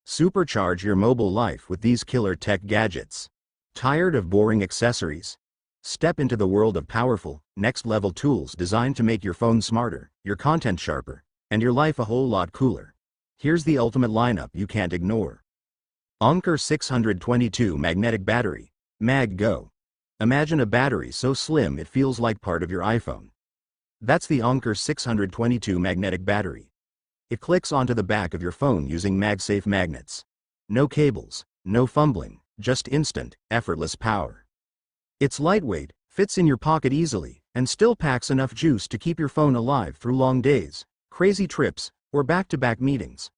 Supercharge your mobile life with these killer tech gadgets. Tired of boring accessories? Step into the world of powerful, next-level tools designed to make your phone smarter, your content sharper, and your life a whole lot cooler. Here's the ultimate lineup you can't ignore. Anker 622 Magnetic Battery, Mag Go. Imagine a battery so slim it feels like part of your iPhone. That's the Anker 622 Magnetic Battery. It clicks onto the back of your phone using MagSafe magnets. No cables, no fumbling, just instant, effortless power. It's lightweight, fits in your pocket easily, and still packs enough juice to keep your phone alive through long days, crazy trips, or back-to-back meetings.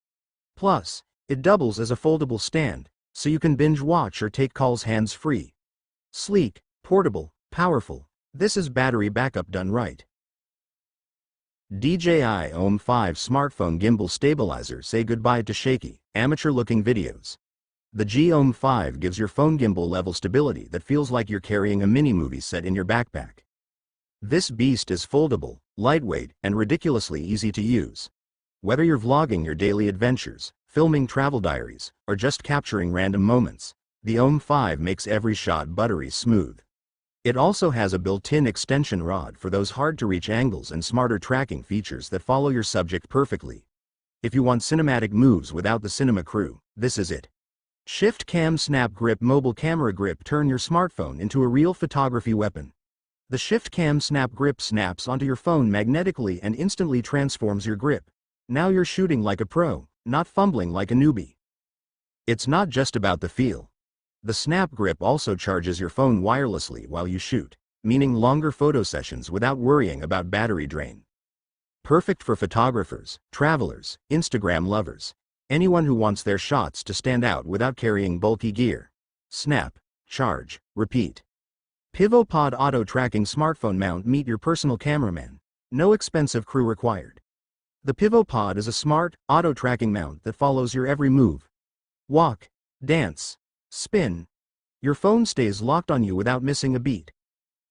Plus, it doubles as a foldable stand, so you can binge watch or take calls hands-free. Sleek, portable, powerful, this is battery backup done right. DJI OM 5 Smartphone Gimbal Stabilizer. Say goodbye to shaky, amateur-looking videos. The GOM 5 gives your phone gimbal level stability that feels like you're carrying a mini-movie set in your backpack. This beast is foldable, lightweight, and ridiculously easy to use. Whether you're vlogging your daily adventures, filming travel diaries, or just capturing random moments, the OM 5 makes every shot buttery smooth. It also has a built-in extension rod for those hard-to-reach angles and smarter tracking features that follow your subject perfectly. If you want cinematic moves without the cinema crew, this is it. Shift Cam Snap Grip Mobile Camera Grip. Turn your smartphone into a real photography weapon. The Shift Cam Snap Grip snaps onto your phone magnetically and instantly transforms your grip. Now you're shooting like a pro, not fumbling like a newbie. It's not just about the feel. The Snap Grip also charges your phone wirelessly while you shoot, meaning longer photo sessions without worrying about battery drain. Perfect for photographers, travelers, Instagram lovers, anyone who wants their shots to stand out without carrying bulky gear. Snap, charge, repeat. PivoPod Auto Tracking Smartphone Mount. Meet your personal cameraman. No expensive crew required. The PivoPod is a smart, auto-tracking mount that follows your every move. Walk, dance, spin. Your phone stays locked on you without missing a beat.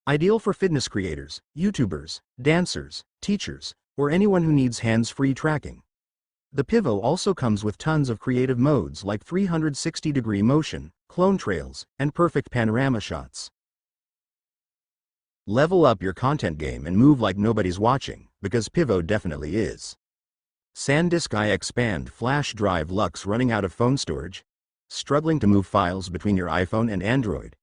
Ideal for fitness creators, YouTubers, dancers, teachers, or anyone who needs hands-free tracking. The Pivo also comes with tons of creative modes like 360-degree motion, clone trails, and perfect panorama shots. Level up your content game and move like nobody's watching, because Pivo definitely is. SanDisk iXpand Flash Drive Lux. Running out of phone storage? Struggling to move files between your iPhone and Android?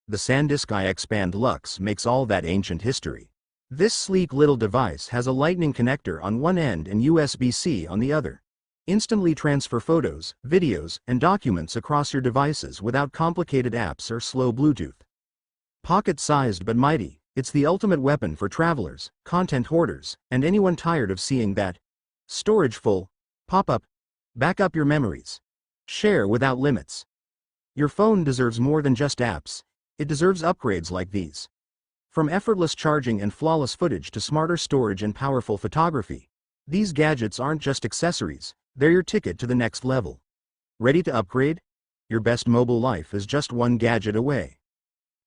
The SanDisk iXpand Lux makes all that ancient history. This sleek little device has a lightning connector on one end and USB-C on the other. Instantly transfer photos, videos, and documents across your devices without complicated apps or slow Bluetooth. Pocket-sized but mighty, it's the ultimate weapon for travelers, content hoarders, and anyone tired of seeing that storage full pop-up. Back up your memories. Share without limits. Your phone deserves more than just apps. It deserves upgrades like these. From effortless charging and flawless footage to smarter storage and powerful photography, these gadgets aren't just accessories, they're your ticket to the next level. Ready to upgrade? Your best mobile life is just one gadget away.